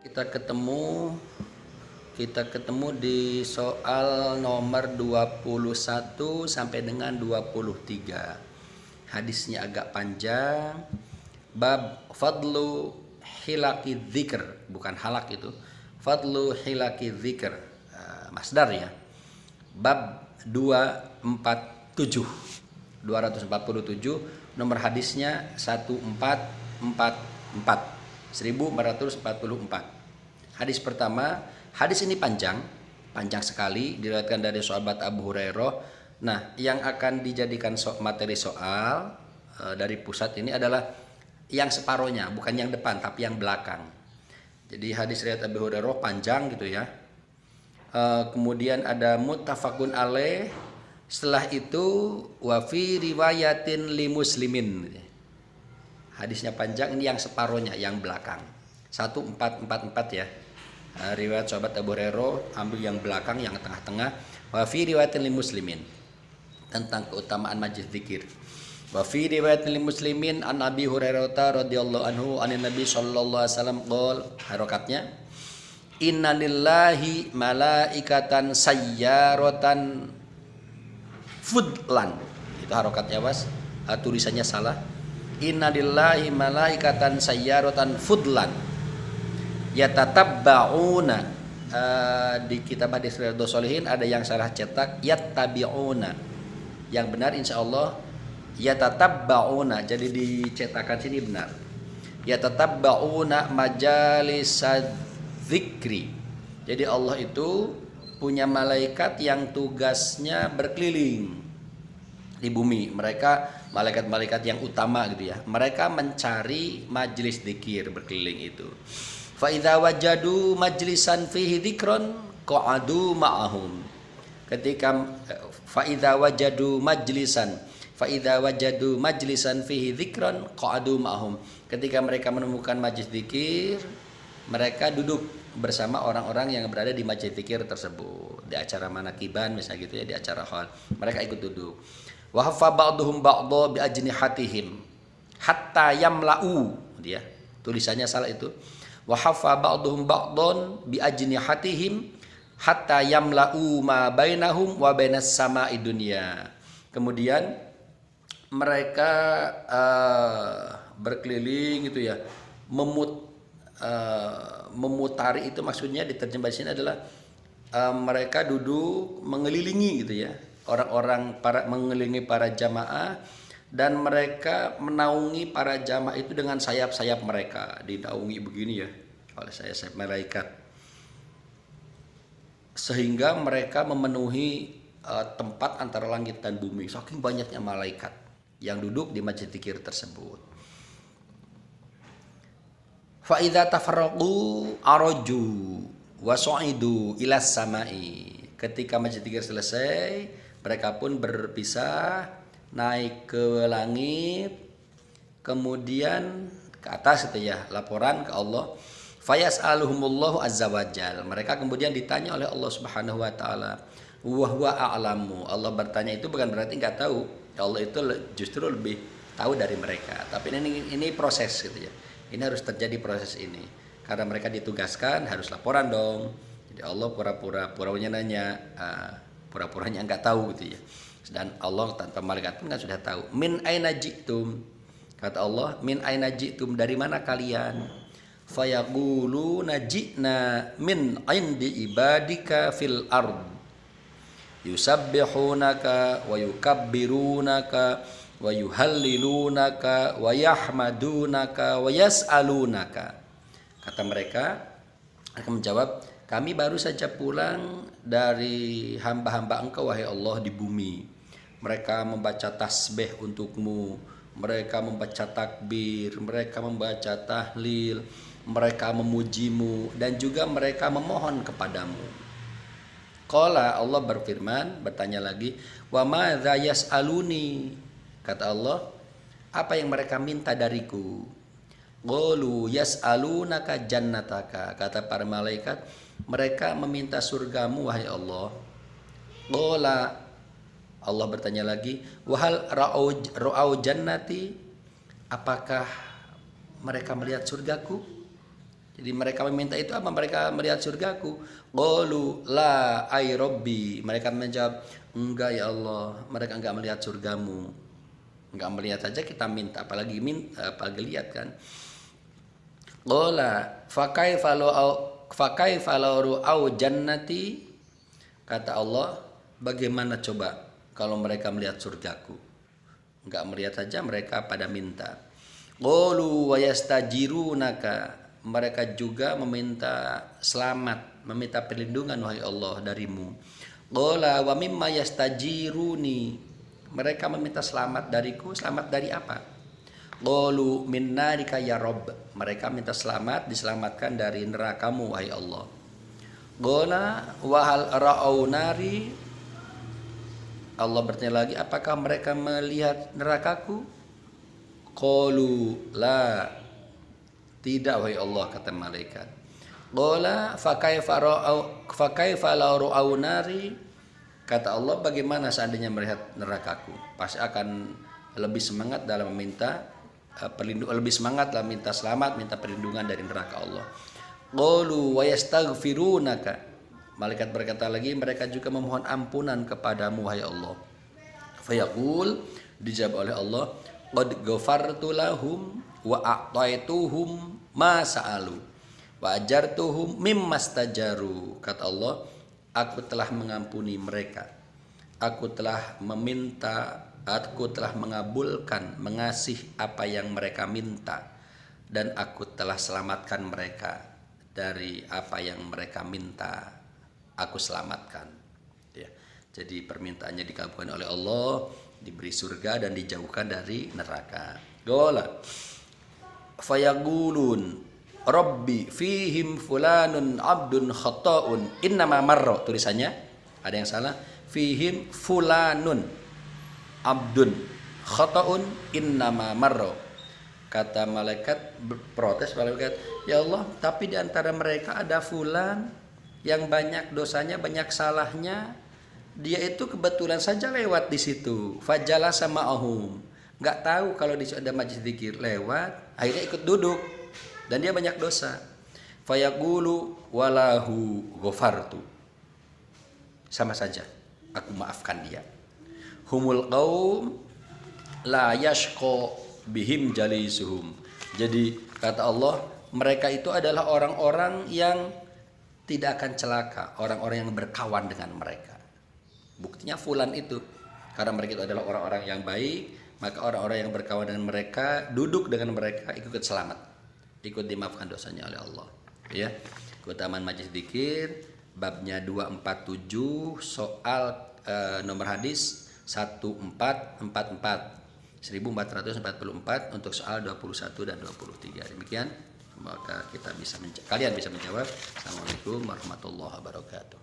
Kita ketemu di soal nomor 21 sampai dengan 23. Hadisnya agak panjang. Bab fadlu hilaki dzikr, bukan halak itu. Fadlu hilaki dzikr. Masdar ya. Bab 247. 247, nomor hadisnya 1444. 1444. Hadis pertama, hadis ini panjang sekali, diriwayatkan dari sahabat Abu Hurairah. Nah, yang akan dijadikan materi soal dari pusat ini adalah yang separohnya, bukan yang depan tapi yang belakang. Jadi hadis riwayat Abu Hurairah panjang gitu ya. Kemudian ada muttafaqun alaih. Setelah itu wa fi riwayatin li muslimin. Hadisnya panjang, ini yang separohnya, yang belakang. 1444 ya. Riwayat sahabat Abu Hurairah, ambil yang belakang, yang tengah-tengah. Wa fi riwayatin lil muslimin, tentang keutamaan majlis zikir. Wa fi riwayatin lil muslimin an Abi Hurairah radhiyallahu anhu anin Nabi sallallahu alaihi wasallam qol, harokatnya inna lillahi malaikatan sayyaratan fudlan. Itu harokatnya was, tulisannya salah. Inna lillahi malaikatan sayyaratan fudlan yatatabba'una. Di kitab hadis Riyadhus Shalihin ada yang salah cetak yattabi'una. Yang benar insyaallah yatatabba'una. Jadi dicetakan sini benar. Yatatabba'una majalisad dzikri. Jadi Allah itu punya malaikat yang tugasnya berkeliling di bumi. Mereka malaikat-malaikat yang utama gitu ya. Mereka mencari majelis dzikir, berkeliling itu. Fa idza wajadu majlisan fihi dzikron qa'adu ma'ahum. Ketika fa idza wajadu majlisan fihi dzikron qa'adu ma'ahum. Ketika mereka menemukan majelis dzikir, mereka duduk bersama orang-orang yang berada di majelis dzikir tersebut. Di acara manakiban misalnya gitu ya, di acara hal, mereka ikut duduk. Wa haffa ba'dhum ba'dha bi ajnihatihim hatta yamla'u. Dia tulisannya salah itu. Wa haffa ba'dhum ba'dhan bi ajnihatihim hatta yamla'u ma bainahum wa bainas sama'i dunya. Kemudian mereka berkeliling gitu ya, memutari itu maksudnya diterjemah di sini adalah mereka duduk mengelilingi gitu ya, orang-orang mengelilingi para jamaah, dan mereka menaungi para jamaah itu dengan sayap-sayap mereka, dinaungi begini ya oleh sayap malaikat, sehingga mereka memenuhi tempat antara langit dan bumi, saking banyaknya malaikat yang duduk di masjid dzikir tersebut. Fa idza tafarraqu araju wa su'idu ila samai. Ketika masjid dzikir selesai, mereka pun berpisah, naik ke langit, kemudian ke atas itu ya, laporan ke Allah. Fayas'aluhumullahu azza wajal. Mereka kemudian ditanya oleh Allah Subhanahu wa taala. Wa huwa a'lamu. Allah bertanya itu bukan berarti enggak tahu. Allah itu justru lebih tahu dari mereka. Tapi ini proses gitu ya. Ini harus terjadi proses ini. Karena mereka ditugaskan harus laporan dong. Jadi Allah pura-puranya nanya, pura-puranya enggak tahu gitu ya. Dan Allah tanpa malaikat pun kan sudah tahu. Min aina ji'tum, kata Allah, min aina ji'tum, dari mana kalian? Fayaquluna ji'na min indi ibadika fil ard yusabbihunaka wa yukabbirunaka wa yuhallilunaka wa yahmadunaka wa yas'alunaka. Kata mereka akan menjawab, kami baru saja pulang dari hamba-hamba Engkau wahai Allah di bumi. Mereka membaca tasbih untukmu, mereka membaca takbir, mereka membaca tahlil, mereka memujimu, dan juga mereka memohon kepadamu. Qala, Allah berfirman, bertanya lagi, wa madza yas'aluni. Kata Allah, apa yang mereka minta dariku? Qalu yas'alunaka jannataka. Kata para malaikat, mereka meminta surgamu wahai Allah. Qala, Allah bertanya lagi, wahal ra'au jannati, apakah mereka melihat surgaku? Jadi mereka meminta itu apa? Mereka melihat surgaku. Qalu la ay rabbi. Mereka menjawab, enggak ya Allah, mereka enggak melihat surgamu. Enggak melihat saja kita minta, apalagi lihat kan. Qala fa kaifa law au jannati. Kata Allah, bagaimana coba kalau mereka melihat surgaku? Enggak melihat saja mereka pada minta. Qalu wa yastajirunaka. Mereka juga meminta selamat, meminta perlindungan wahai Allah darimu. Qala wa mimma yastajiruni. Mereka meminta selamat dariku, selamat dari apa? Qalu min narika ya Rabb. Mereka minta selamat, diselamatkan dari nerakamu wahai Allah. Qala wa hal ra'au nari. Allah bertanya lagi, apakah mereka melihat nerakaku? Qalu la. Tidak wahai Allah, kata malaikat. Qala fa kaifa law ra'au nari. Kata Allah, bagaimana seandainya melihat nerakaku? Pasti akan lebih semangat dalam meminta perlindungan, lebih semangat dalam minta selamat, minta perlindungan dari neraka Allah. Qalu wa yastaghfirunaka. Malaikat berkata lagi, mereka juga memohon ampunan kepadamu wahai Allah. Fayaqul, dijawab oleh Allah, qad ghafartu lahum wa a'taituhum ma sa'alu wa ajartuhum mimmastajaru. Kata Allah, aku telah mengampuni mereka, aku telah meminta, aku telah mengabulkan, mengasih apa yang mereka minta, dan aku telah selamatkan mereka dari apa yang mereka minta, aku selamatkan. Ya. Jadi permintaannya dikabulkan oleh Allah, diberi surga dan dijauhkan dari neraka. Gola fayaqulun Rabbi fihim fulanun abdun khata'un innama marra. Tulisannya ada yang salah. Fihim fulanun abdun khata'un innama marra. Kata malaikat, protes malaikat, ya Allah, tapi di antara mereka ada fulan yang banyak dosanya, banyak salahnya. Dia itu kebetulan saja lewat di situ. Fajala sama ahum. Nggak tahu kalau di situ ada majlis zikir, lewat, akhirnya ikut duduk, dan dia banyak dosa. Fayaqulu walahu ghafartu. Sama saja, aku maafkan dia. Humul qaum la yashqa bihim jalisuhum. Jadi kata Allah, mereka itu adalah orang-orang yang tidak akan celaka, orang-orang yang berkawan dengan mereka. Buktinya fulan itu, karena mereka itu adalah orang-orang yang baik, maka orang-orang yang berkawan dengan mereka, duduk dengan mereka, ikut selamat, ikut dimaafkan dosanya oleh Allah. Ya, keutamaan majlis dzikir, babnya 247, soal nomor hadis 1444, 1444 untuk soal 21 dan 23. Demikian, maka kalian bisa menjawab. Assalamualaikum warahmatullahi wabarakatuh.